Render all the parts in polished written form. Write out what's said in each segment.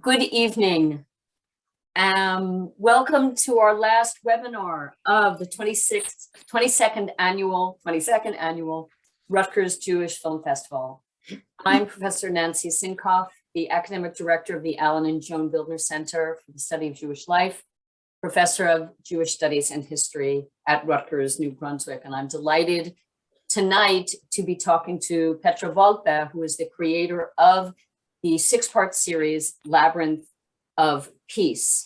Good evening. Welcome to our last webinar of the 22nd annual Rutgers Jewish Film Festival. I'm Professor Nancy Sinkoff, the Academic Director of the Alan and Joan Bildner Center for the Study of Jewish Life, Professor of Jewish Studies and History at Rutgers, New Brunswick. And I'm delighted tonight to be talking to Petra Volpe, who is the creator of the six-part series, Labyrinth of Peace.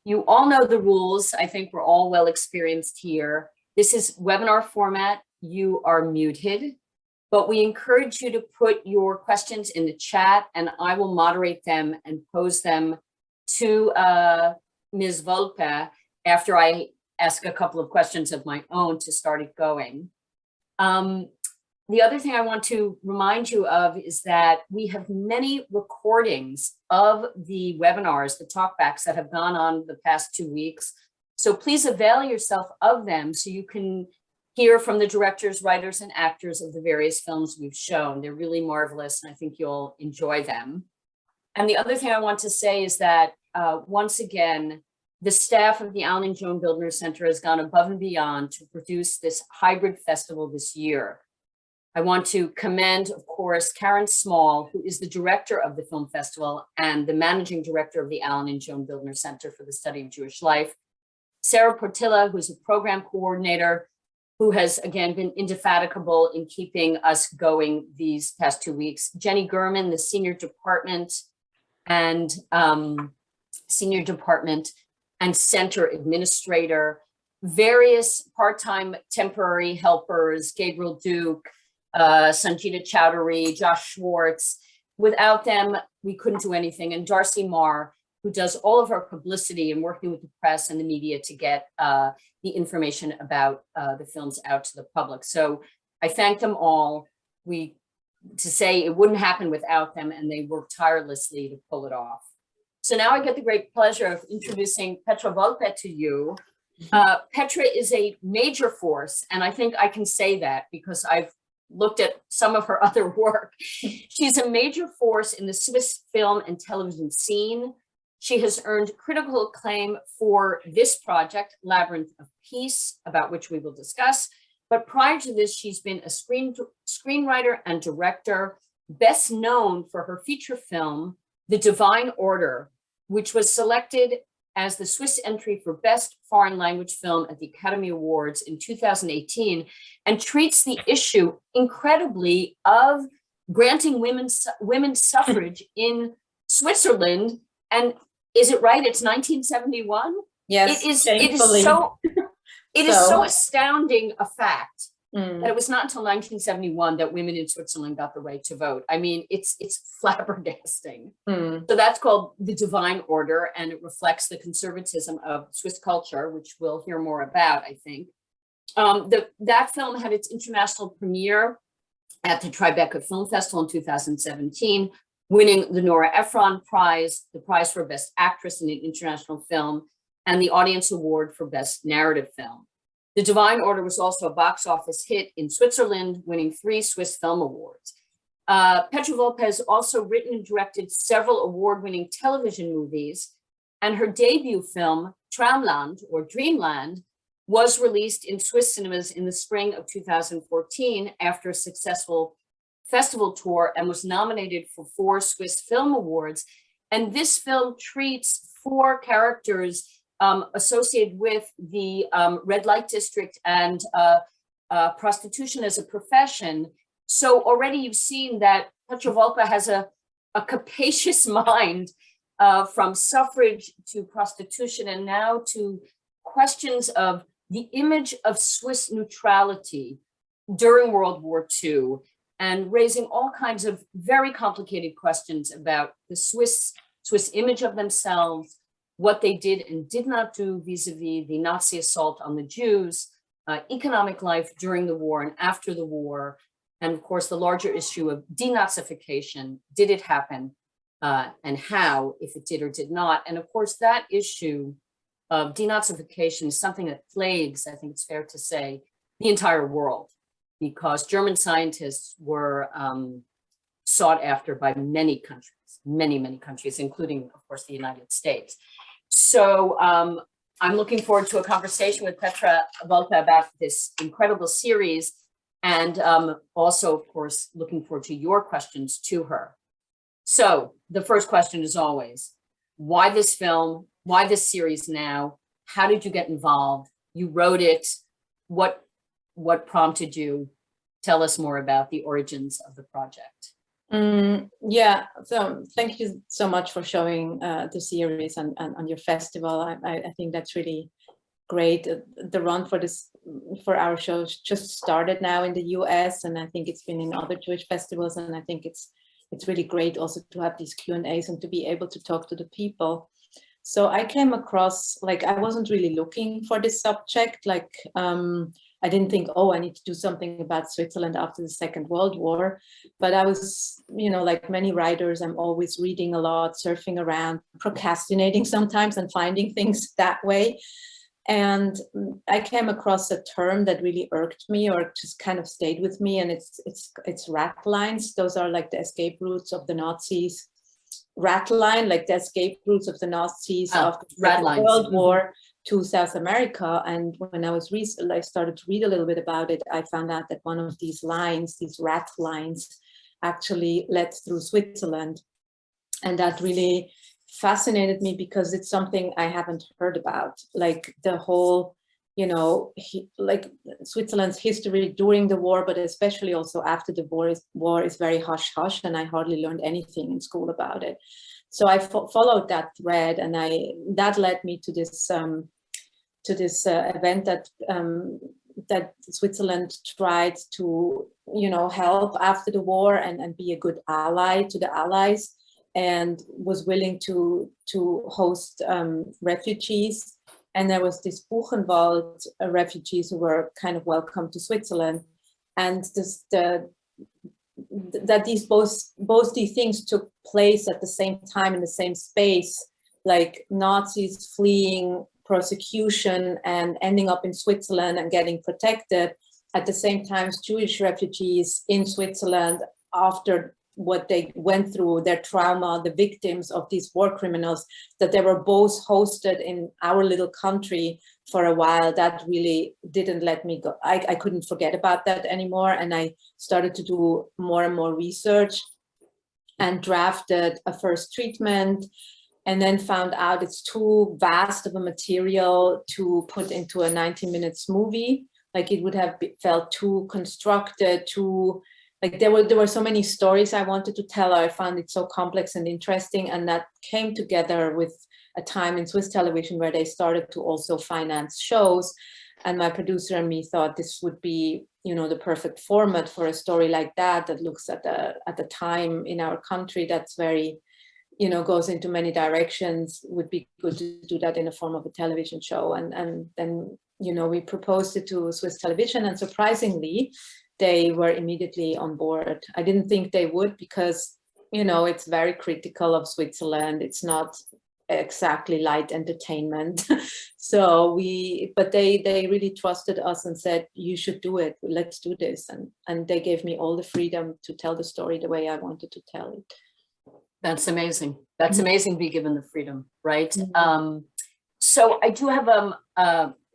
You all know the rules. I think we're all well experienced here. This is webinar format. You are muted, but we encourage you to put your questions in the chat and I will moderate them and pose them to Ms. Volpe after I ask a couple of questions of my own to start it going. The other thing I want to remind you of is that we have many recordings of the webinars, the talkbacks that have gone on the past 2 weeks. So please avail yourself of them so you can hear from the directors, writers, and actors of the various films we've shown. They're really marvelous, and I think you'll enjoy them. And the other thing I want to say is that once again, the staff of the Alan and Joan Bildner Center has gone above and beyond to produce this hybrid festival this year. I want to commend, of course, Karen Small, who is the director of the film festival and the managing director of the Alan and Joan Bildner Center for the Study of Jewish Life. Sarah Portilla, who's a program coordinator, who has, again, been indefatigable in keeping us going these past 2 weeks. Jenny Gurman, the senior department and center administrator, various part-time temporary helpers, Gabriel Duke, Sanjita Chowdhury, Josh Schwartz. Without them, we couldn't do anything. And Darcy Marr, who does all of our publicity and working with the press and the media to get the information about the films out to the public. So I thank them all. To say it wouldn't happen without them, and they worked tirelessly to pull it off. So now I get the great pleasure of introducing Petra Volpe to you. Petra is a major force, and I think I can say that because I've looked at some of her other work. She's a major force in the Swiss film and television scene. She has earned critical acclaim for this project, Labyrinth of Peace, about which we will discuss. But prior to this, she's been a screenwriter and director, best known for her feature film, The Divine Order, which was selected as the Swiss entry for Best Foreign Language Film at the Academy Awards in 2018, and treats the issue incredibly of granting women's suffrage in Switzerland. And is it right? It's 1971? Yes, it is so astounding a fact that it was not until 1971 that women in Switzerland got the right to vote. I mean, it's flabbergasting. So that's called The Divine Order, and it reflects the conservatism of Swiss culture, which we'll hear more about, I think. That film had its international premiere at the Tribeca Film Festival in 2017, winning the Nora Ephron Prize, the prize for Best Actress in an International Film, and the Audience Award for Best Narrative Film. The Divine Order was also a box office hit in Switzerland, winning 3 Swiss Film Awards. Petra Volpe has also written and directed several award-winning television movies, and her debut film, Traumland, or Dreamland, was released in Swiss cinemas in the spring of 2014 after a successful festival tour and was nominated for 4 Swiss Film Awards. And this film treats 4 characters associated with the red light district and prostitution as a profession. So already you've seen that Petra Volpe has a capacious mind from suffrage to prostitution and now to questions of the image of Swiss neutrality during World War II, and raising all kinds of very complicated questions about the Swiss image of themselves, what they did and did not do vis-a-vis the Nazi assault on the Jews, economic life during the war and after the war, and of course the larger issue of denazification. Did it happen, and how, if it did or did not? And of course that issue of denazification is something that plagues, I think it's fair to say, the entire world, because German scientists were sought after by many countries, many countries, including, of course, the United States. So I'm looking forward to a conversation with Petra Volpe about this incredible series, and also, of course, looking forward to your questions to her. So the first question is always, why this film? Why this series now? How did you get involved? You wrote it. What prompted you? Tell us more about the origins of the project. Yeah, so thank you so much for showing the series and your festival. I think that's really great. The run for our show just started now in the US, and I think it's been in other Jewish festivals, and I think it's really great also to have these Q&As and to be able to talk to the people. So I came across, like, I wasn't really looking for this subject, like I didn't think, oh, I need to do something about Switzerland after the Second World War. But I was, like many writers, I'm always reading a lot, surfing around, procrastinating sometimes and finding things that way. And I came across a term that really irked me, or just kind of stayed with me, and it's rat lines. Those are like the escape routes of the Nazis. Rat line, like the escape routes of the Nazis after the Second World War to South America. And when I started to read a little bit about it, I found out that one of these lines, these rat lines, actually led through Switzerland. And that really fascinated me because it's something I haven't heard about. Like the whole, like Switzerland's history during the war, but especially also after the war is very hush-hush, and I hardly learned anything in school about it. So I followed that thread, and that led me to this event that Switzerland tried to, help after the war and be a good ally to the Allies, and was willing to host refugees. And there was this Buchenwald refugees who were kind of welcome to Switzerland. And that both these things took place at the same time in the same space, like Nazis fleeing persecution and ending up in Switzerland and getting protected. At the same time, Jewish refugees in Switzerland, after what they went through, their trauma, the victims of these war criminals, that they were both hosted in our little country for a while. That really didn't let me go. I couldn't forget about that anymore. And I started to do more and more research and drafted a first treatment, and then found out it's too vast of a material to put into a 90 minutes movie. Like it would have felt too constructed, like there were so many stories I wanted to tell. I found it so complex and interesting, and that came together with a time in Swiss television where they started to also finance shows. And my producer and me thought this would be, the perfect format for a story like that looks at the time in our country that's very, goes into many directions. Would be good to do that in the form of a television show. And then, we proposed it to Swiss television, and surprisingly, they were immediately on board. I didn't think they would because, it's very critical of Switzerland. It's not exactly light entertainment. But they really trusted us and said, you should do it. Let's do this. And they gave me all the freedom to tell the story the way I wanted to tell it. That's amazing. That's amazing to be given the freedom, right? Mm-hmm. So I do have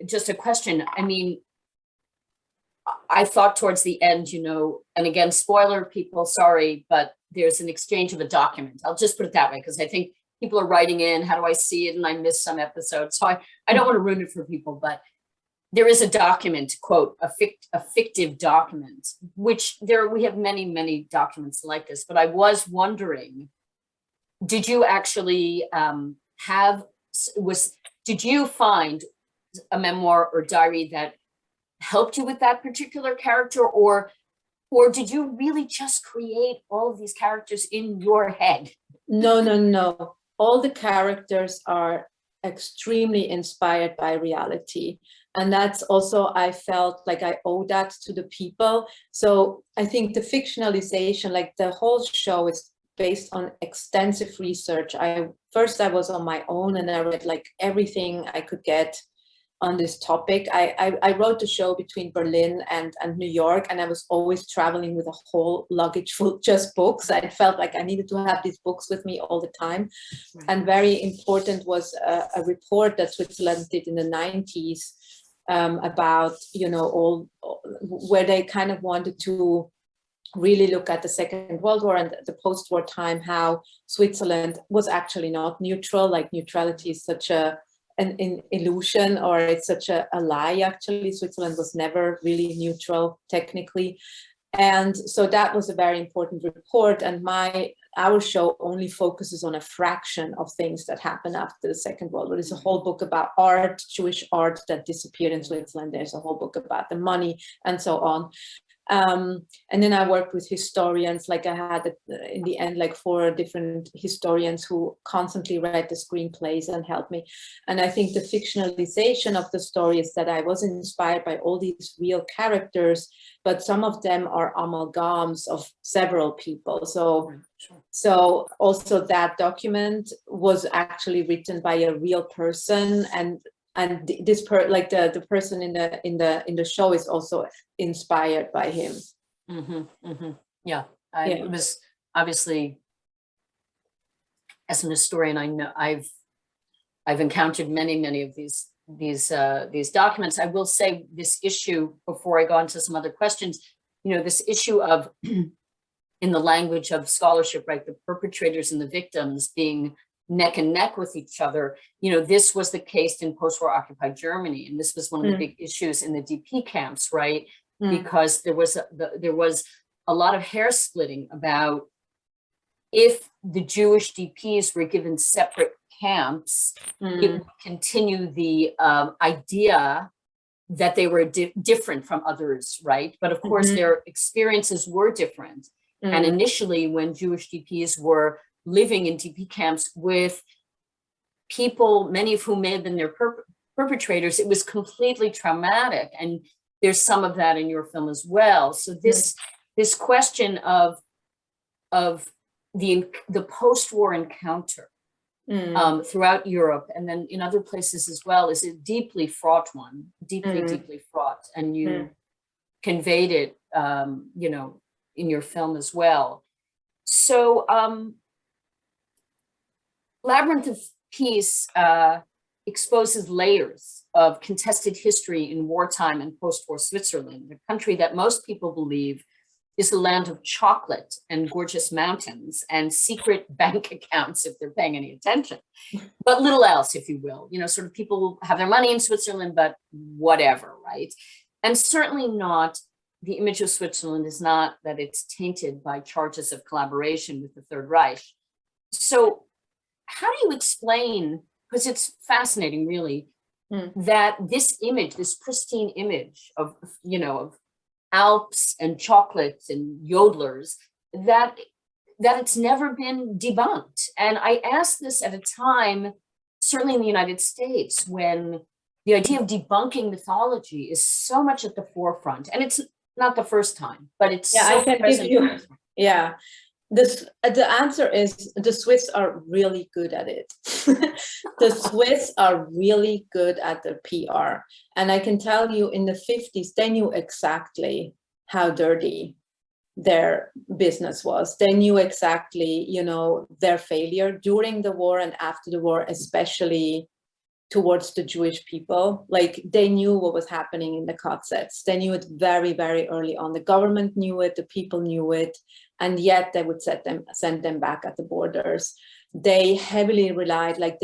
just a question. I mean, I thought towards the end, and again, spoiler people, sorry, but there's an exchange of a document. I'll just put it that way, because I think people are writing in, how do I see it? And I missed some episodes. So I don't want to ruin it for people, but there is a document, quote, a fictive document, which we have many, many documents like this, but I was wondering, did you actually did you find a memoir or diary that helped you with that particular character, or did you really just create all of these characters in your head? No. All the characters are extremely inspired by reality. And that's also, I felt like I owe that to the people. So I think the fictionalization, like the whole show is based on extensive research. I was on my own, and I read like everything I could get on this topic. I wrote the show between Berlin and New York, and I was always traveling with a whole luggage full of just books. I felt like I needed to have these books with me all the time. Right. And very important was a report that Switzerland did in the 90s about, you know, where they kind of wanted to really look at the Second World War and the post-war time, how Switzerland was actually not neutral. Like, neutrality is such an illusion, or it's such a lie. Actually, Switzerland was never really neutral technically. And so that was a very important report, and our show only focuses on a fraction of things that happened after the Second World War. There's a whole book about art, Jewish art that disappeared in Switzerland. There's a whole book about the money and so on. And then I worked with historians. Like, I had in the end like 4 different historians who constantly read the screenplays and helped me. And I think the fictionalization of the story is that I was inspired by all these real characters, but some of them are amalgams of several people. So also that document was actually written by a real person, and this the person in the show is also inspired by him. Yeah, it was obviously, as an historian, I know I've encountered many of these documents. I will say this issue, before I go on to some other questions, you know, this issue of, in the language of scholarship, right, the perpetrators and the victims being neck and neck with each other. You know, this was the case in post-war occupied Germany, and this was one of the big issues in the DP camps, right? Because there was a lot of hair splitting about if the Jewish DPs were given separate camps, it would continue the idea that they were different from others, right? But of course, their experiences were different. And initially, when Jewish DPs were living in DP camps with people, many of whom may have been their perpetrators, it was completely traumatic. And there's some of that in your film as well. So this question of the post-war encounter throughout Europe, and then in other places as well, is a deeply fraught one, deeply fraught. And you conveyed it, you know, in your film as well. So Labyrinth of Peace exposes layers of contested history in wartime and post-war Switzerland, a country that most people believe is the land of chocolate and gorgeous mountains and secret bank accounts, if they're paying any attention, but little else, if you will. You know, sort of people have their money in Switzerland, but whatever, right? And certainly not, the image of Switzerland is not that it's tainted by charges of collaboration with the Third Reich. So how do you explain, because it's fascinating really, that this image, this pristine image of, you know, of Alps and chocolates and yodelers, that it's never been debunked? And I asked this at a time, certainly in the United States, when the idea of debunking mythology is so much at the forefront. And it's not the first time, but it's so present. The answer is the Swiss are really good at it. The Swiss are really good at their PR. And I can tell you, in the 50s, they knew exactly how dirty their business was. They knew exactly, you know, their failure during the war and after the war, especially towards the Jewish people. Like, they knew what was happening in the KZs. They knew it very, very early on. The government knew it, the people knew it, and yet they would send them back at the borders. They heavily relied, like,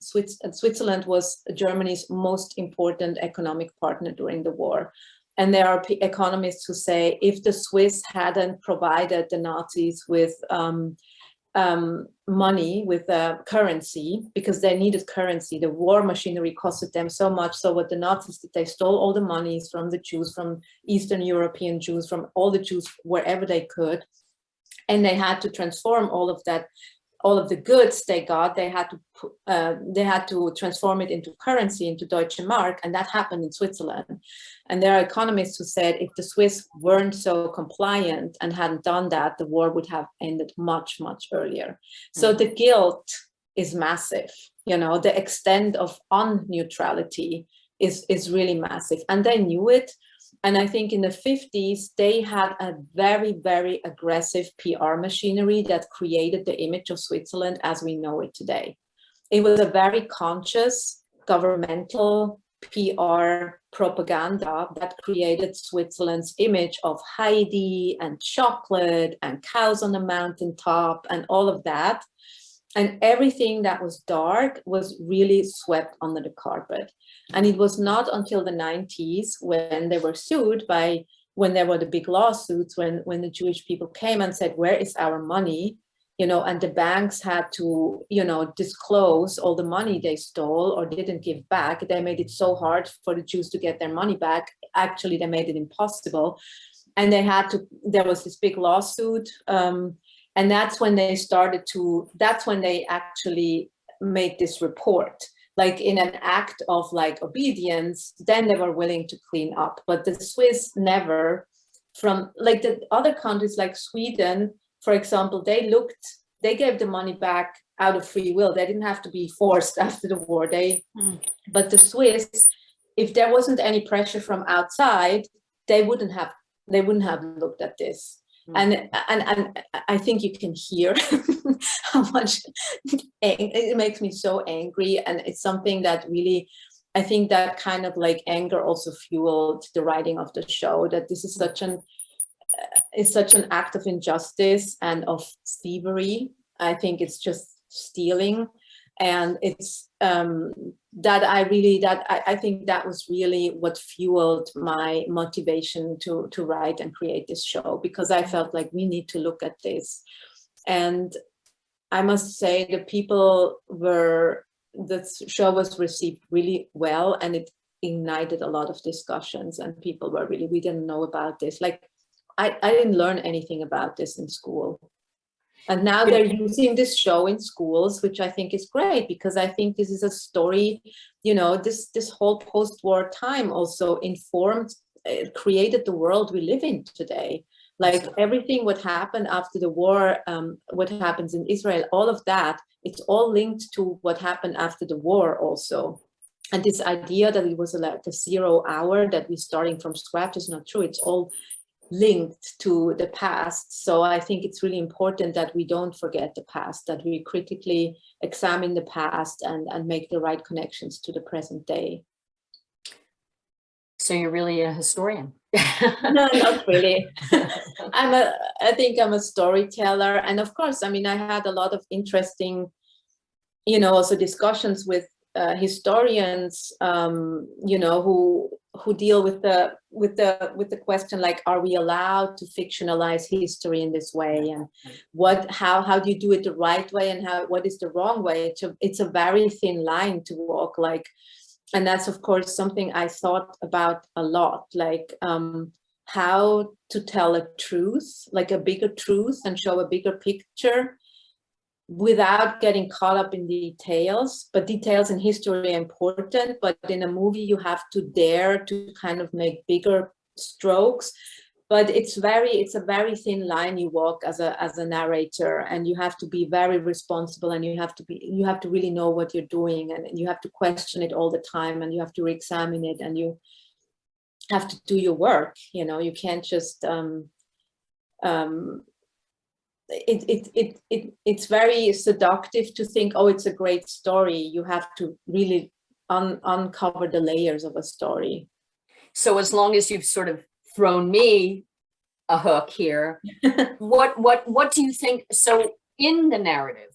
Switzerland was Germany's most important economic partner during the war. And there are economists who say, if the Swiss hadn't provided the Nazis with money, with currency, because they needed currency, the war machinery costed them so much. So what the Nazis did, they stole all the monies from the Jews, from Eastern European Jews, from all the Jews wherever they could, and they had to transform all of that, all of the goods they got. They had to transform it into currency, into Deutsche Mark, and that happened in Switzerland. And there are economists who said if the Swiss weren't so compliant and hadn't done that, the war would have ended much, much earlier. So the guilt is massive. You know, the extent of unneutrality is really massive. And they knew it. And I think in the 50s, they had a very, very aggressive PR machinery that created the image of Switzerland as we know it today. It was a very conscious governmental PR propaganda that created Switzerland's image of Heidi and chocolate and cows on the mountaintop and all of that. And everything that was dark was really swept under the carpet. And it was not until the 90s when they were sued when there were the big lawsuits, when the Jewish people came and said, where is our money? And the banks had to, disclose all the money they stole or didn't give back. They made it so hard for the Jews to get their money back. Actually, they made it impossible. And there was this big lawsuit. And that's when they actually made this report, like in an act of obedience. Then they were willing to clean up. But the Swiss never, from the other countries like Sweden, for example, they gave the money back out of free will. They didn't have to be forced after the war. But the Swiss, if there wasn't any pressure from outside, they wouldn't have looked at this. And I think you can hear how much it makes me so angry. And it's something that really, I think that kind of anger also fueled the writing of the show, that this is such an act of injustice and of thievery. I think it's just stealing. And it's I think that was really what fueled my motivation to write and create this show, because I felt like we need to look at this. And I must say the show was received really well, and it ignited a lot of discussions, and people were really, we didn't know about this. I didn't learn anything about this in school. And now they're using this show in schools, which I think is great, because I think this is a story, this whole post-war time also created the world we live in today. Everything what happened after the war, what happens in Israel, all of that, it's all linked to what happened after the war also. And this idea that it was like a 0 hour, that we're starting from scratch, is not true. It's all linked to the past. So I think it's really important that we don't forget the past, that we critically examine the past and make the right connections to the present day. So you're really a historian? No, not really. I think I'm a storyteller. And of course, I had a lot of interesting, also discussions with historians, who deal with the question, are we allowed to fictionalize history in this way, and how do you do it the right way, and what is the wrong way? It's a very thin line to walk, and that's of course something I thought about a lot, how to tell a truth, a bigger truth, and show a bigger picture without getting caught up in details. But details in history are important, but in a movie you have to dare to kind of make bigger strokes. But it's a very thin line you walk as a narrator, and you have to be very responsible, and you have to really know what you're doing, and you have to question it all the time, and you have to re-examine it, and you have to do your work. You can't just it's very seductive to think, oh, it's a great story. You have to really uncover the layers of a story. So as long as you've sort of thrown me a hook here, what do you think? So in the narrative,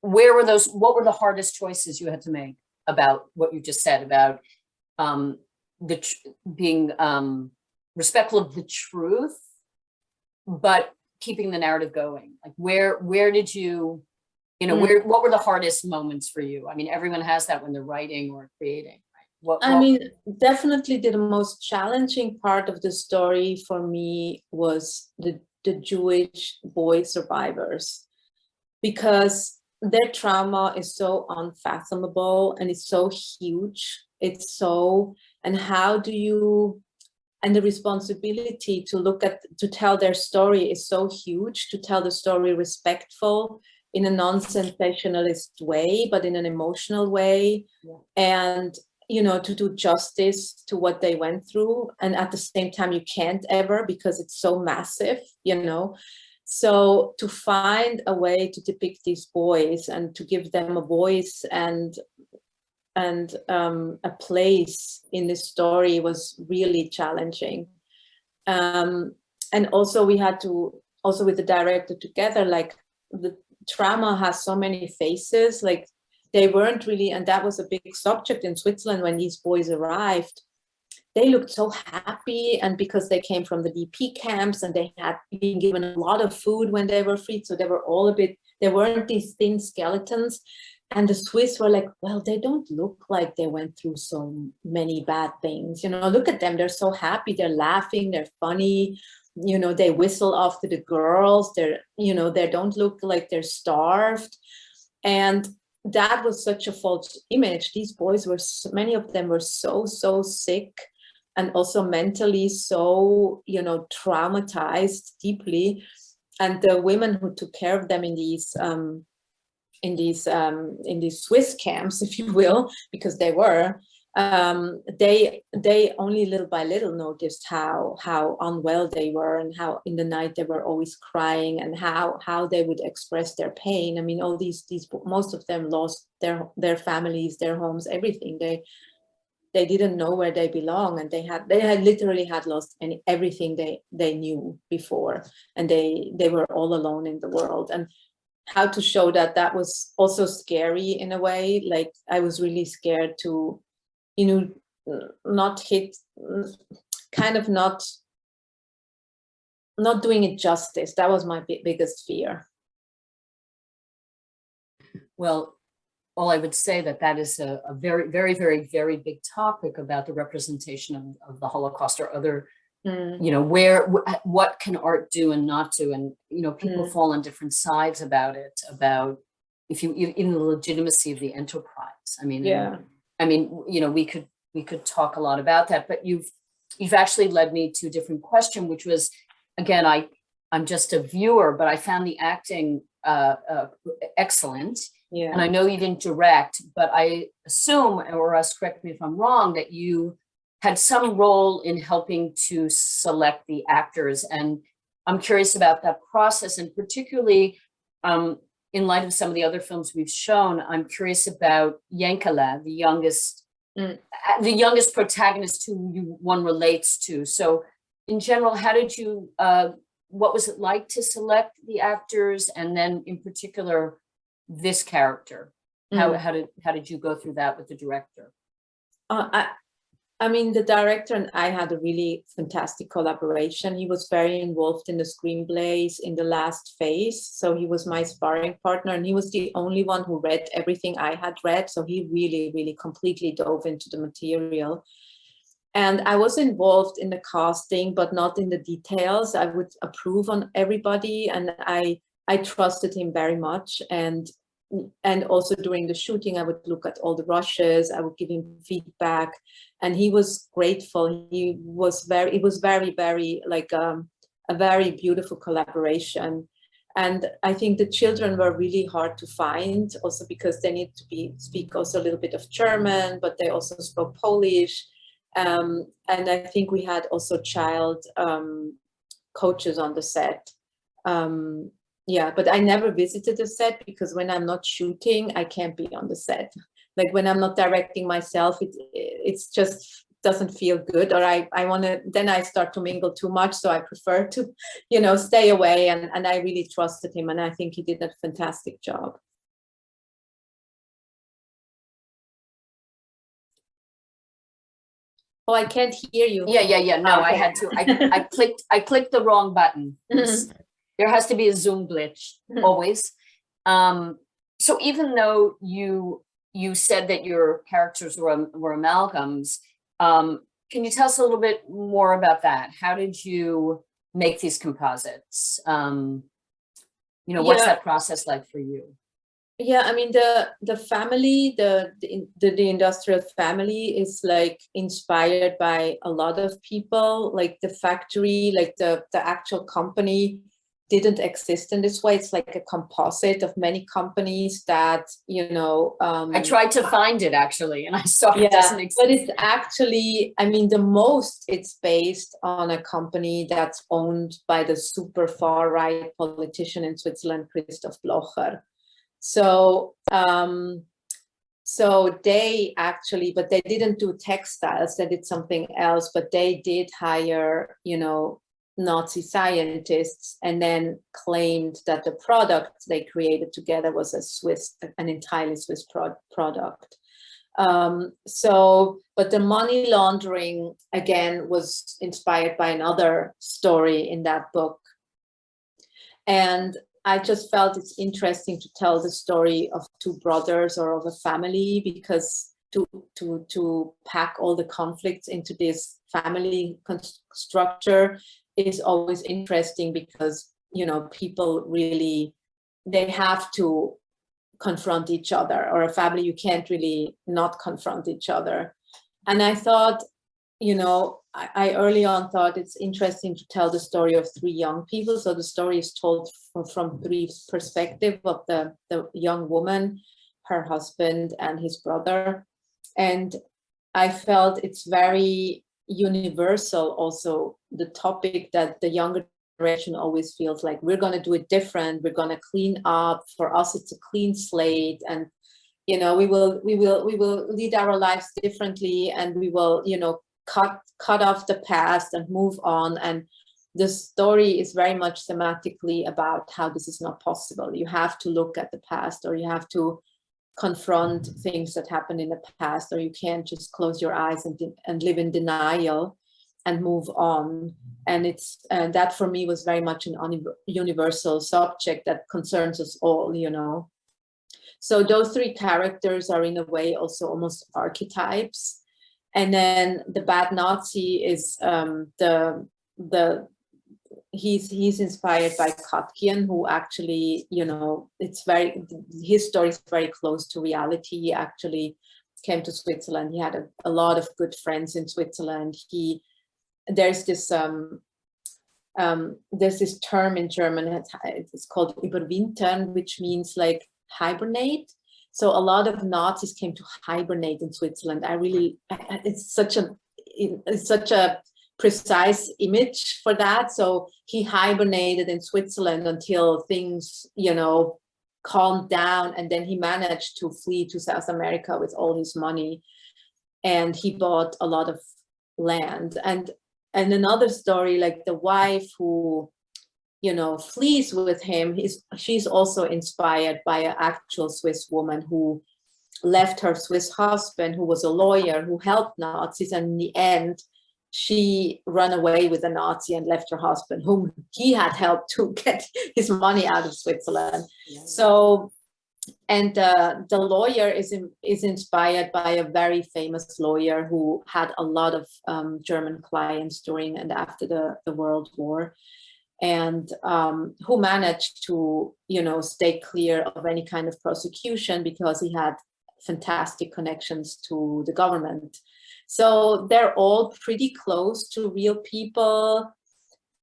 what were the hardest choices you had to make about what you just said about being respectful of the truth, but keeping the narrative going? Where did you, what were the hardest moments for you? Everyone has that when they're writing or creating, right? Definitely the most challenging part of the story for me was the Jewish boy survivors, because their trauma is so unfathomable, and it's so huge. And the responsibility to tell their story is so huge, to tell the story respectful in a non-sensationalist way, but in an emotional way. Yeah. to do justice to what they went through. And at the same time, you can't ever, because it's so massive, So to find a way to depict these boys and to give them a voice and a place in this story was really challenging. And also we had to, also with the director together, like the trauma has so many faces, like they weren't really, and that was a big subject in Switzerland when these boys arrived. They looked so happy, and because they came from the DP camps and they had been given a lot of food when they were freed, so they were all a bit, they weren't these thin skeletons. And the Swiss were like, well, they don't look like they went through so many bad things. Look at them, they're so happy, they're laughing, they're funny, they whistle after the girls, they don't look like they're starved. And that was such a false image. These boys were, many of them were so sick, and also mentally so, traumatized deeply. And the women who took care of them in these Swiss camps, if you will, because they were, they only little by little noticed how unwell they were, and how in the night they were always crying, and how they would express their pain. I mean, all these most of them lost their families, their homes, everything. They didn't know where they belong, and they had literally lost everything they knew before, and they were all alone in the world. And how to show that was also scary in a way. Like I was really scared to, not hit, kind of not doing it justice. That was my biggest fear. Well, all I would say that is a very, very, very, very big topic about the representation of the Holocaust, or other, what can art do and not do, and people fall on different sides about it, about in the legitimacy of the enterprise. I mean, we could talk a lot about that, but you've actually led me to a different question, which was, again, I'm just a viewer, but I found the acting excellent. Yeah. And I know you didn't direct, but I assume, or else correct me if I'm wrong, that you had some role in helping to select the actors. And I'm curious about that process, and particularly in light of some of the other films we've shown, I'm curious about Jenkele, the youngest protagonist who one relates to. So in general, how did you, what was it like to select the actors? And then in particular, this character, how did you go through that with the director? I mean, the director and I had a really fantastic collaboration. He was very involved in the screenplays in the last phase. So he was my sparring partner, and he was the only one who read everything I had read. So he really, really completely dove into the material. And I was involved in the casting, but not in the details. I would approve on everybody, and I trusted him very much. And also during the shooting, I would look at all the rushes, I would give him feedback, and he was grateful. It was very, very like a very beautiful collaboration. And I think the children were really hard to find, also because they need to speak also a little bit of German, but they also spoke Polish. And I think we had also child coaches on the set. Yeah, but I never visited the set, because when I'm not shooting, I can't be on the set. Like when I'm not directing myself, it's just doesn't feel good, or I want to, then I start to mingle too much. So I prefer to, stay away, and I really trusted him, and I think he did a fantastic job. Oh, I can't hear you. Yeah. No, okay. I had to. I clicked the wrong button. There has to be a Zoom glitch always. So even though you said that your characters were amalgams, can you tell us a little bit more about that? How did you make these composites? What's that process like for you? Yeah, I mean, the family, the industrial family is like inspired by a lot of people, like the factory, like the actual company didn't exist in this way. It's like a composite of many companies that, I tried to find it actually, and I saw it doesn't exist. But it's actually, I mean, the most it's based on a company that's owned by the super far right politician in Switzerland, Christoph Blocher. So they actually, but they didn't do textiles, they did something else, but they did hire, Nazi scientists, and then claimed that the product they created together was an entirely Swiss product. But the money laundering, again, was inspired by another story in that book. And I just felt it's interesting to tell the story of two brothers or of a family, because to pack all the conflicts into this family structure is always interesting, because people really, they have to confront each other, or a family, you can't really not confront each other. And I thought, I early on thought it's interesting to tell the story of three young people. So the story is told from three perspectives, of the young woman, her husband, and his brother. And I felt it's very universal also, the topic that the younger generation always feels like, we're going to do it different, we're going to clean up, for us it's a clean slate, and we will lead our lives differently, and we will cut off the past and move on. And the story is very much thematically about how this is not possible. You have to look at the past, or you have to confront things that happened in the past, or you can't just close your eyes and live in denial and move on. And it's that for me was very much an universal subject that concerns us all, So those three characters are in a way also almost archetypes. And then the bad Nazi is he's inspired by Katkian, who actually, his story is very close to reality. He actually came to Switzerland. He had a lot of good friends in Switzerland. There's this term in German, it's called überwintern, which means like hibernate. So a lot of Nazis came to hibernate in Switzerland. It's such a precise image for that. So he hibernated in Switzerland until things, calmed down, and then he managed to flee to South America with all his money, and he bought a lot of land. And another story, like the wife who flees with him, she's also inspired by an actual Swiss woman who left her Swiss husband, who was a lawyer, who helped Nazis, and in the end she ran away with a Nazi and left her husband, whom he had helped to get his money out of Switzerland. Yeah. So, and the lawyer is inspired by a very famous lawyer who had a lot of German clients during and after the World War, and who managed to, stay clear of any kind of prosecution because he had fantastic connections to the government. So they're all pretty close to real people,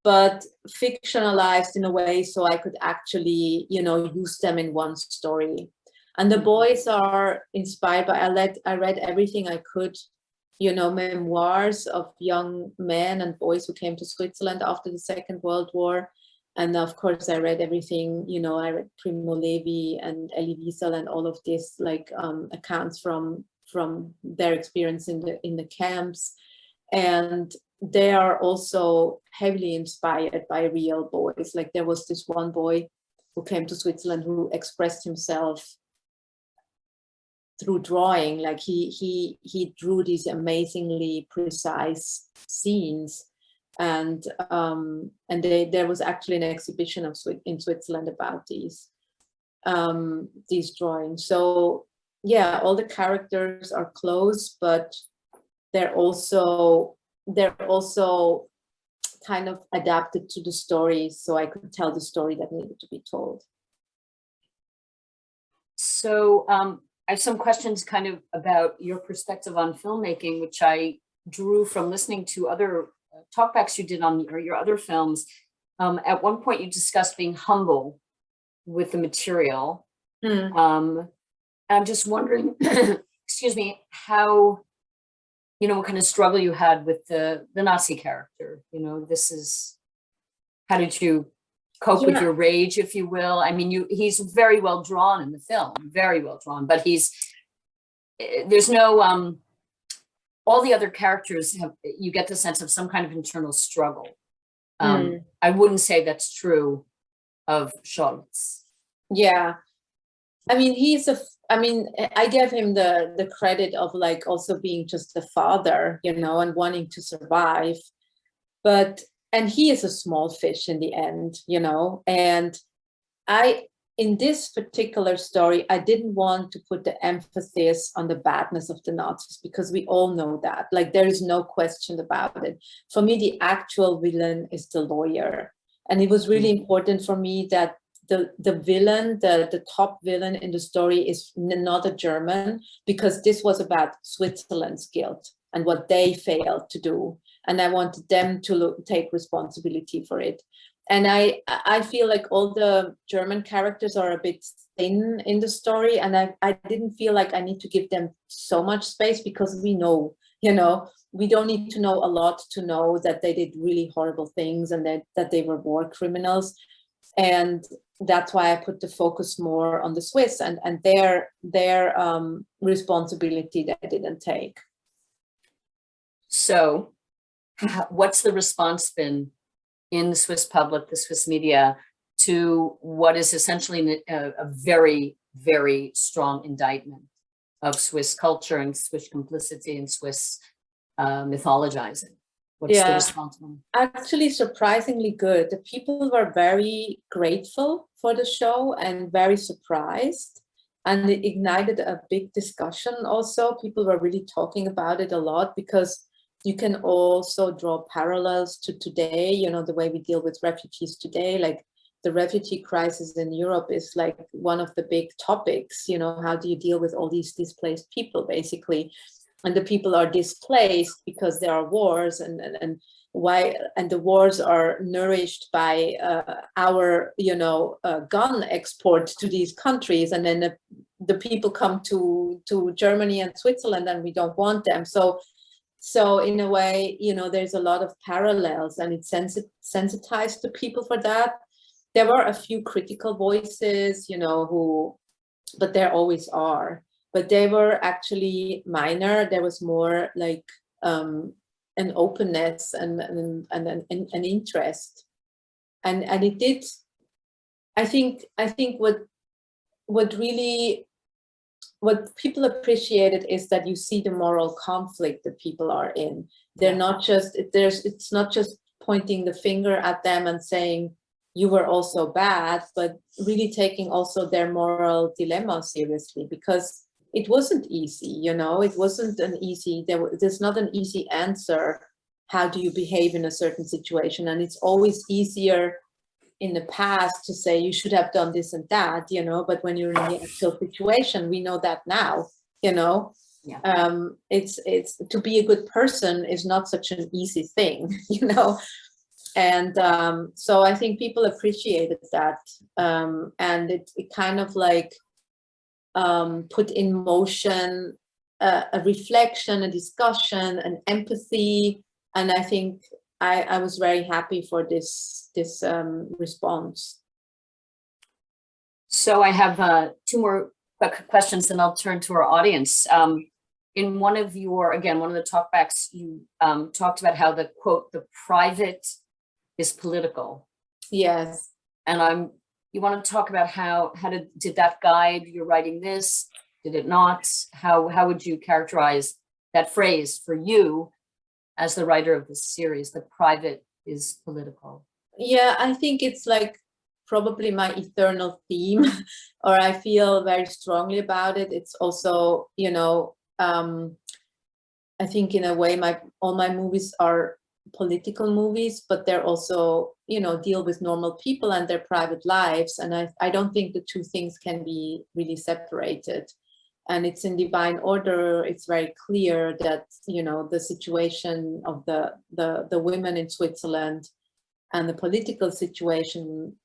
but fictionalized in a way so I could actually, use them in one story. And the boys are inspired by, I read everything I could, memoirs of young men and boys who came to Switzerland after the Second World War. And of course, I read everything, I read Primo Levi and Elie Wiesel and all of this, like accounts from their experience in the camps. And they are also heavily inspired by real boys. Like there was this one boy who came to Switzerland who expressed himself through drawing. Like he drew these amazingly precise scenes, and there was actually an exhibition in Switzerland about these drawings. So yeah, all the characters are close, but they're also kind of adapted to the story, so I could tell the story that needed to be told. So I have some questions kind of about your perspective on filmmaking, which I drew from listening to other talkbacks you did on your other films. At one point you discussed being humble with the material. I'm just wondering, excuse me, how, what kind of struggle you had with the Nazi character. How did you cope with your rage, if you will? I mean, he's very well drawn in the film, very well drawn, but there's no, all the other characters you get the sense of some kind of internal struggle. I wouldn't say that's true of Scholz. Yeah. I mean, I gave him the credit of like also being just a father, and wanting to survive. And he is a small fish in the end, and in this particular story, I didn't want to put the emphasis on the badness of the Nazis, because we all know that, like, there is no question about it. For me, the actual villain is the lawyer. And it was really important for me that the villain, the top villain in the story is not a German, because this was about Switzerland's guilt and what they failed to do. And I wanted them to take responsibility for it. And I feel like all the German characters are a bit thin in the story. And I didn't feel like I need to give them so much space, because we know, we don't need to know a lot to know that they did really horrible things and that they were war criminals. And that's why I put the focus more on the Swiss and their responsibility that I didn't take. So what's the response been in the Swiss public, the Swiss media, to what is essentially a very, very strong indictment of Swiss culture and Swiss complicity and Swiss mythologizing? What's the response been? Actually, surprisingly good. The people were very grateful for the show and very surprised. And it ignited a big discussion also. People were really talking about it a lot, because you can also draw parallels to today, the way we deal with refugees today. Like, the refugee crisis in Europe is like one of the big topics. How do you deal with all these displaced people, basically? And the people are displaced because there are wars, and the wars are nourished by our gun export to these countries, and then the people come to Germany and Switzerland, and we don't want them. So in a way, there's a lot of parallels, and it sensitized the people for that. There were a few critical voices, but there always are. But they were actually minor. There was more like an openness and an interest, and it did. I think what people appreciated is that you see the moral conflict that people are in. They're not just it's not just pointing the finger at them and saying you were also bad, but really taking also their moral dilemma seriously, because it wasn't easy, it wasn't there's not an easy answer. How do you behave in a certain situation? And it's always easier in the past to say you should have done this and that, but when you're in the actual situation, we know that now, it's to be a good person is not such an easy thing, And so I think people appreciated that, and it kind of like put in motion a reflection, a discussion, an empathy, and I think I was very happy for this response. So I have two more questions, and I'll turn to our audience. In one of the talkbacks, you talked about how the quote, "the private is political." Yes. And you want to talk about how did that guide your writing this? Did it not? How would you characterize that phrase for you as the writer of this series, "the private is political"? Yeah, I think it's like probably my eternal theme, or I feel very strongly about it. It's also, I think in a way all my movies are political movies, but they're also, deal with normal people and their private lives. And I don't think the two things can be really separated. And it's in divine order. It's very clear that, the situation of the women in Switzerland and the political situation,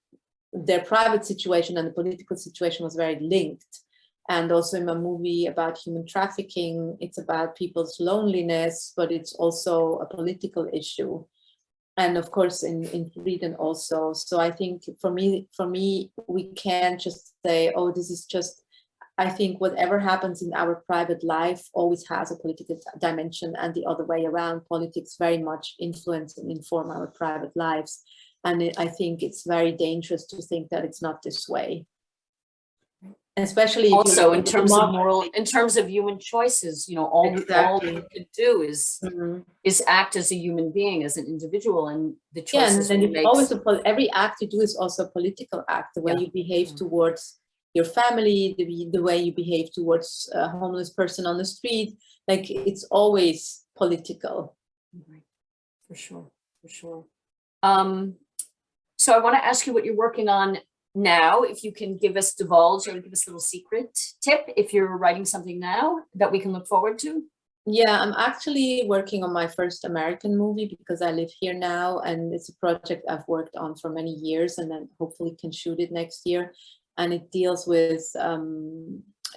their private situation and the political situation was very linked. And also in my movie about human trafficking, it's about people's loneliness, but it's also a political issue. And of course in Sweden also. So I think for me, we can't just say, oh, this is just, I think whatever happens in our private life always has a political dimension, and the other way around. Politics very much influence and inform our private lives. And I think it's very dangerous to think that it's not this way. Especially also in terms of moral, in terms of human choices, you know, all we can do is act as a human being, as an individual, and the choices and we make. Always every act you do is also a political act. The way you behave towards your family, the way you behave towards a homeless person on the street, like it's always political. Right. For sure, for sure. So I want to ask you what you're working on now, if you can divulge or give us a little secret tip, if you're writing something now that we can look forward to. Yeah, I'm actually working on my first American movie because I live here now, and it's a project I've worked on for many years, and then hopefully can shoot it next year. And it deals with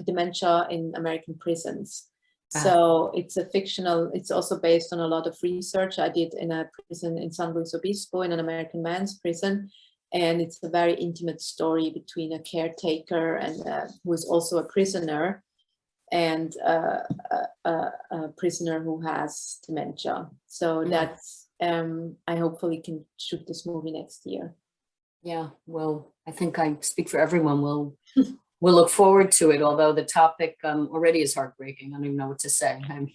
dementia in American prisons. So it's a fictional, it's also based on a lot of research I did in a prison in San Luis Obispo, in an American men's prison. And it's a very intimate story between a caretaker and who is also a prisoner, and a prisoner who has dementia. So that's, I hopefully can shoot this movie next year. Yeah, well, I think I speak for everyone. We'll look forward to it, although the topic already is heartbreaking. I don't even know what to say. I mean,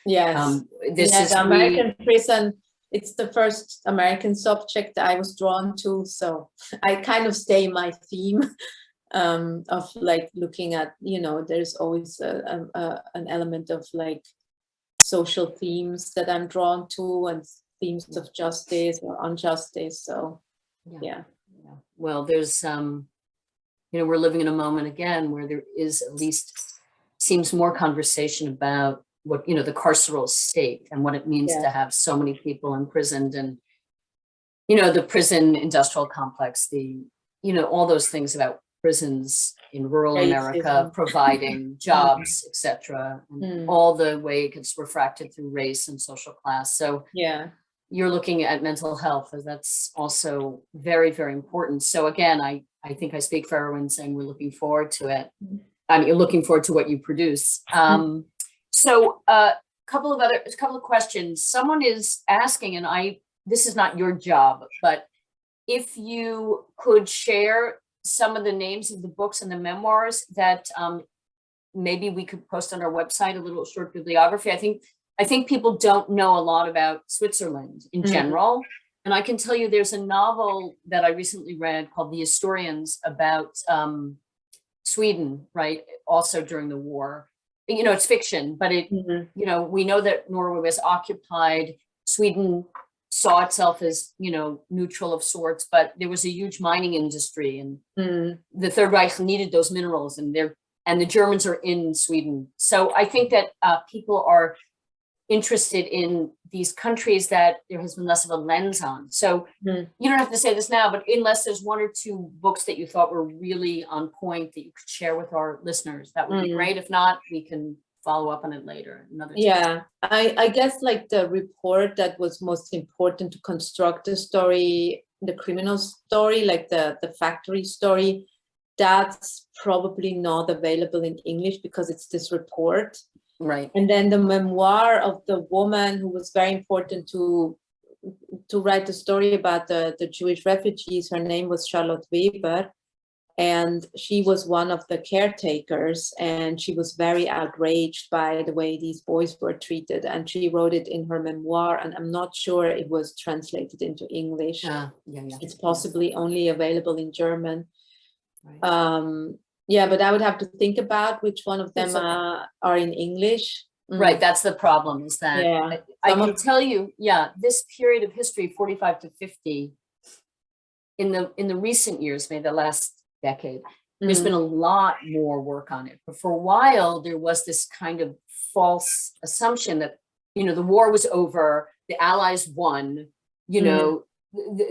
yes, this is the American prison. It's the first American subject I was drawn to, so I kind of stay my theme of like looking at, you know, there's always an element of like social themes that I'm drawn to, and themes of justice or injustice. So yeah. Well, there's you know, we're living in a moment again where there is, at least seems, more conversation about what, you know, the carceral state and what it means to have so many people imprisoned, and, you know, the prison industrial complex, the, you know, all those things about prisons in rural America providing jobs, etc., and all the way it gets refracted through race and social class. So you're looking at mental health, as that's also very, very important. So again, I think I speak for everyone saying we're looking forward to it. I mean, you're looking forward to what you produce. So a couple of questions. Someone is asking, and this is not your job, but if you could share some of the names of the books and the memoirs that maybe we could post on our website, a little short bibliography. I think people don't know a lot about Switzerland in general. And I can tell you there's a novel that I recently read called The Historians about Sweden, right? Also during the war. You know, it's fiction, but it, you know, we know that Norway was occupied. Sweden saw itself as, you know, neutral of sorts, but there was a huge mining industry, and the Third Reich needed those minerals, and the Germans are in Sweden. So I think that people are interested in these countries that there has been less of a lens on. So you don't have to say this now, but unless there's one or two books that you thought were really on point that you could share with our listeners, that would be great. If not, we can follow up on it later. I guess like the report that was most important to construct the story, the criminal story, like the factory story, that's probably not available in English because it's this report. Right. And then the memoir of the woman who was very important to write the story about the Jewish refugees, her name was Charlotte Weber, and she was one of the caretakers, and she was very outraged by the way these boys were treated, and she wrote it in her memoir, and I'm not sure it was translated into English. It's possibly only available in German. Right. But I would have to think about which one of them are in English. Right, that's the problem, is that I can tell you, this period of history, 45 to 50, in the recent years, maybe the last decade, there's been a lot more work on it. But for a while, there was this kind of false assumption that, you know, the war was over, the Allies won, you know,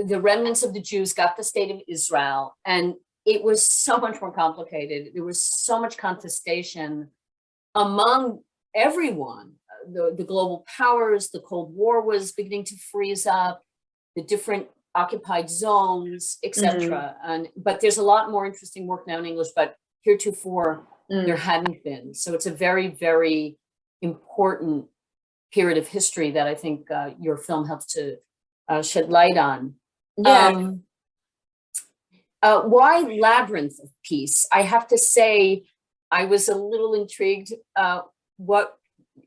the remnants of the Jews got the state of Israel, and it was so much more complicated. There was so much contestation among everyone. The global powers, the Cold War was beginning to freeze up, the different occupied zones, etc. But there's a lot more interesting work now in English, but heretofore there hadn't been. So it's a very, very important period of history that I think your film helps to shed light on. Yeah. Why Labyrinth of Peace? I have to say, I was a little intrigued.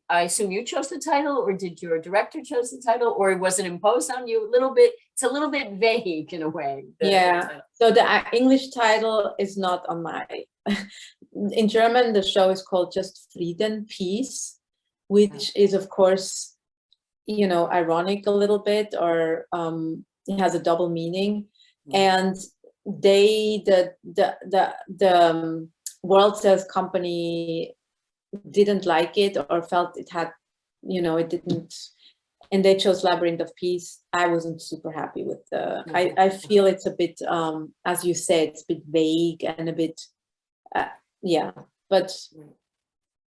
I assume you chose the title, or did your director chose the title, or was it imposed on you a little bit? It's a little bit vague in a way. So the English title is not on my, in German, the show is called just Frieden, Peace, which is of course, ironic a little bit, or it has a double meaning. And the World Sales Company didn't like it, or felt it had, it didn't, and they chose Labyrinth of Peace. I wasn't super happy with I feel it's a bit, as you said, it's a bit vague and a bit, but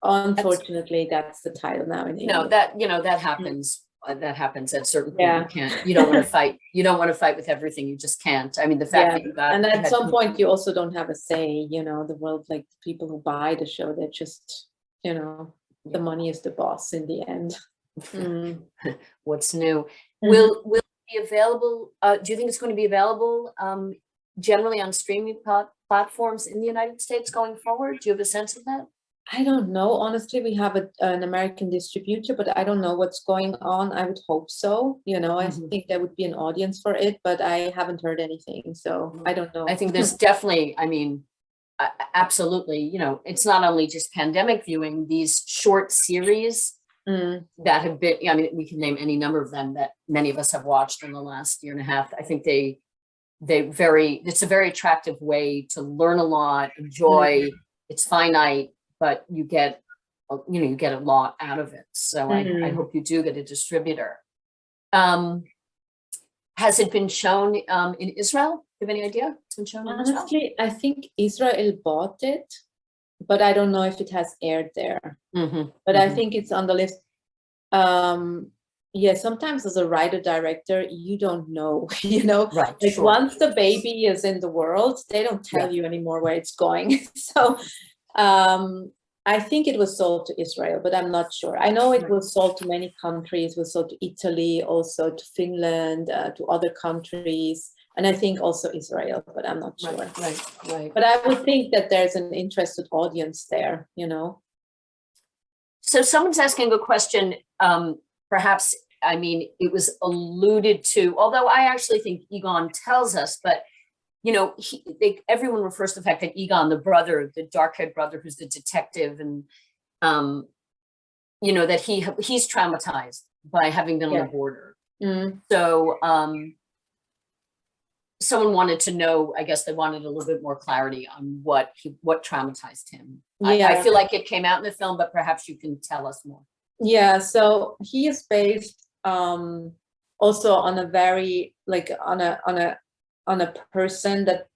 unfortunately that's the title now in English. That happens. That happens at certain point. You don't want to fight. You don't want to fight with everything. You just can't. I mean, the fact that you got, and at some point you also don't have a say. The world, like the people who buy the show, they're just, the money is the boss in the end. What's new? Will it be available? Do you think it's going to be available generally on streaming platforms in the United States going forward? Do you have a sense of that? I don't know. Honestly, we have an American distributor, but I don't know what's going on. I would hope so. I think there would be an audience for it, but I haven't heard anything. So I don't know. I think there's definitely, absolutely, it's not only just pandemic viewing, these short series that have been, we can name any number of them that many of us have watched in the last year and a half. I think it's a very attractive way to learn a lot, enjoy. It's finite, but you get a lot out of it. So I hope you do get a distributor. Has it been shown in Israel? Do you have any idea? It's been shown in Israel? Honestly, I think Israel bought it, but I don't know if it has aired there. But I think it's on the list. Sometimes as a writer-director, you don't know, Right, like once the baby is in the world, they don't tell you anymore where it's going. So I think it was sold to Israel, but I'm not sure. I know it was sold to many countries. It was sold to Italy, also to Finland, to other countries, and I think also Israel, but I'm not sure. Right. But I would think that there's an interested audience there, So someone's asking a question, perhaps, it was alluded to, although I actually think Egon tells us, but everyone refers to the fact that Egon, the brother, the dark-haired brother who's the detective, and that he's traumatized by having been on the border. So someone wanted to know, I guess they wanted a little bit more clarity on what traumatized him. I feel like it came out in the film, but perhaps you can tell us more. So he is based also on a very, like, on a person that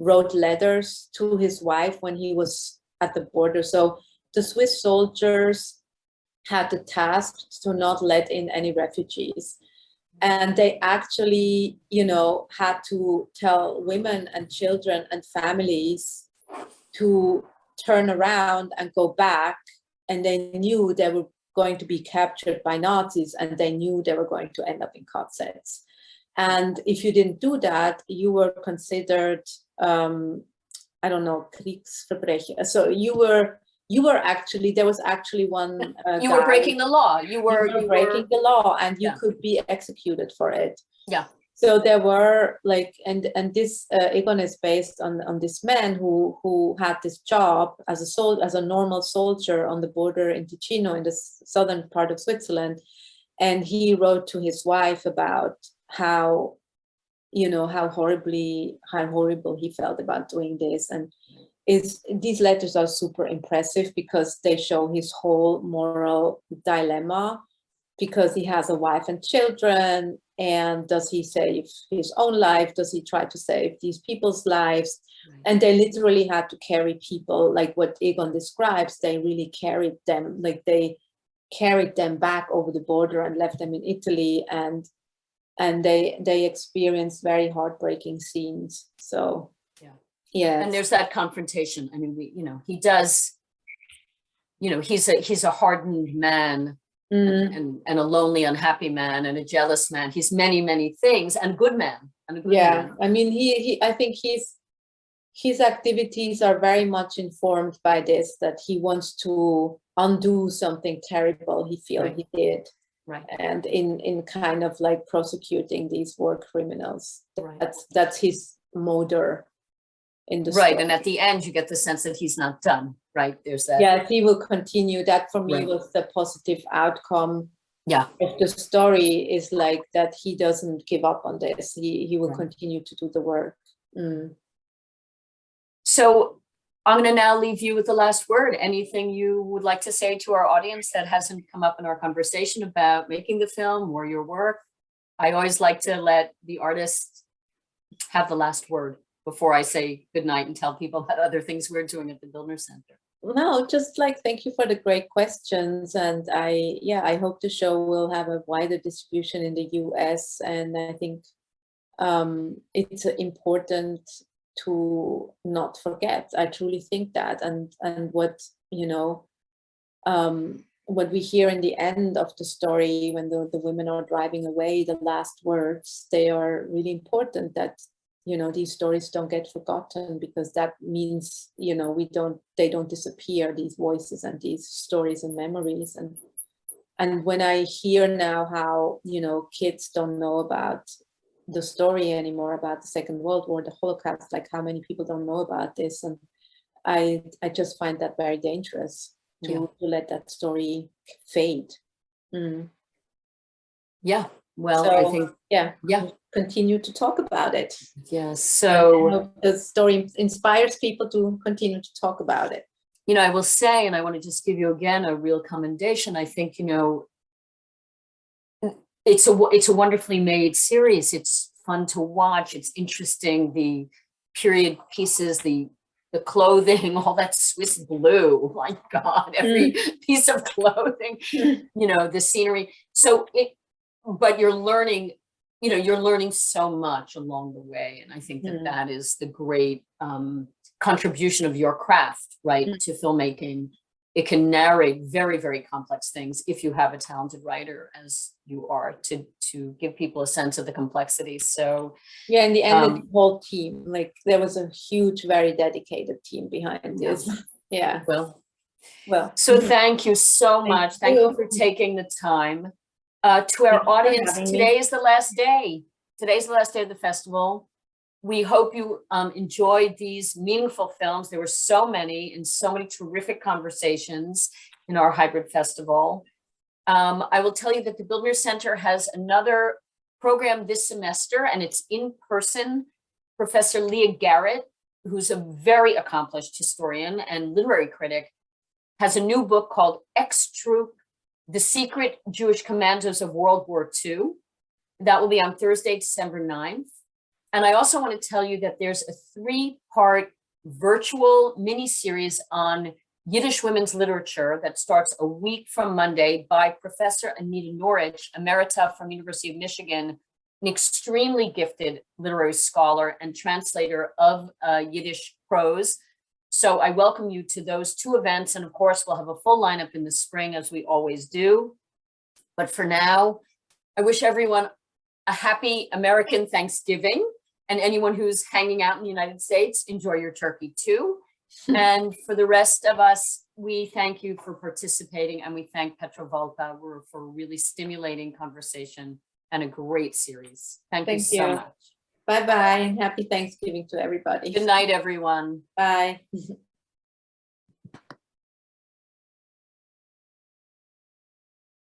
wrote letters to his wife when he was at the border. So the Swiss soldiers had the task to not let in any refugees, and they actually had to tell women and children and families to turn around and go back, and they knew they were going to be captured by Nazis, and they knew they were going to end up in KZs. And if you didn't do that, you were considered, Kriegsverbrecher. So you were actually, there was actually one you were breaking the law. You were breaking the law, and you could be executed for it. Yeah. So there were and this Egon is based on this man who had this job as a normal soldier on the border in Ticino, in the southern part of Switzerland, and he wrote to his wife about how horrible he felt about doing this. And these letters are super impressive because they show his whole moral dilemma, because he has a wife and children, And does he save his own life? Does he try to save these people's lives? And they literally had to carry people, like what Egon describes. They really carried them, like they carried them back over the border and left them in Italy, and they experienced very heartbreaking scenes. So yeah. And there's that confrontation. I mean, he does, he's a hardened man, and a lonely, unhappy man, and a jealous man. He's many, many things, and a good man. Man. I mean, I think his activities are very much informed by this, that he wants to undo something terrible he feels he did. Right. And in kind of like prosecuting these war criminals. That's his motor in the story. And at the end you get the sense that he's not done, right? There's that. Yeah, he will continue. That for me was the positive outcome of the story, is like that he doesn't give up on this. He will continue to do the work. So I'm going to now leave you with the last word. Anything you would like to say to our audience that hasn't come up in our conversation about making the film or your work? I always like to let the artist have the last word before I say goodnight and tell people about other things we're doing at the Bildner Center. No, just like, thank you for the great questions. And I hope the show will have a wider distribution in the US. And I think it's important to not forget. I truly think that, and what what we hear in the end of the story, when the women are driving away, the last words, they are really important, that these stories don't get forgotten, because that means they don't disappear, these voices and these stories and memories. And when I hear now how kids don't know about the story anymore, about the Second World War, the Holocaust, like how many people don't know about this, and I just find that very dangerous to let that story fade. Well, so, I think continue to talk about it. So the story inspires people to continue to talk about it. I will say, and I want to just give you again a real commendation. I think it's a wonderfully made series. It's fun to watch. It's interesting. The period pieces, the clothing, all that Swiss blue. My God, every piece of clothing. The scenery. But you're learning. You're learning so much along the way, and I think that is the great contribution of your craft, right, to filmmaking. It can narrate very, very complex things if you have a talented writer, as you are, to give people a sense of the complexity. So in the end, the whole team, like there was a huge, very dedicated team behind this. Well. So thank you so much. Thank you for taking the time. To our audience, today is the last day. Today's the last day of the festival. We hope you enjoyed these meaningful films. There were so many and so many terrific conversations in our hybrid festival. I will tell you that the Bildner Center has another program this semester, and it's in person. Professor Leah Garrett, who's a very accomplished historian and literary critic, has a new book called X-Troop: The Secret Jewish Commandos of World War II. That will be on Thursday, December 9th. And I also want to tell you that there's a 3-part virtual mini-series on Yiddish women's literature that starts a week from Monday by Professor Anita Norwich, emerita from University of Michigan, an extremely gifted literary scholar and translator of Yiddish prose. So I welcome you to those 2 events. And of course, we'll have a full lineup in the spring, as we always do. But for now, I wish everyone a happy American Thanksgiving. And anyone who's hanging out in the United States, enjoy your turkey too. And for the rest of us, we thank you for participating, and we thank Petra Volpe for a really stimulating conversation and a great series. Thank you so much. Bye-bye, and happy Thanksgiving to everybody. Good night, everyone. Bye.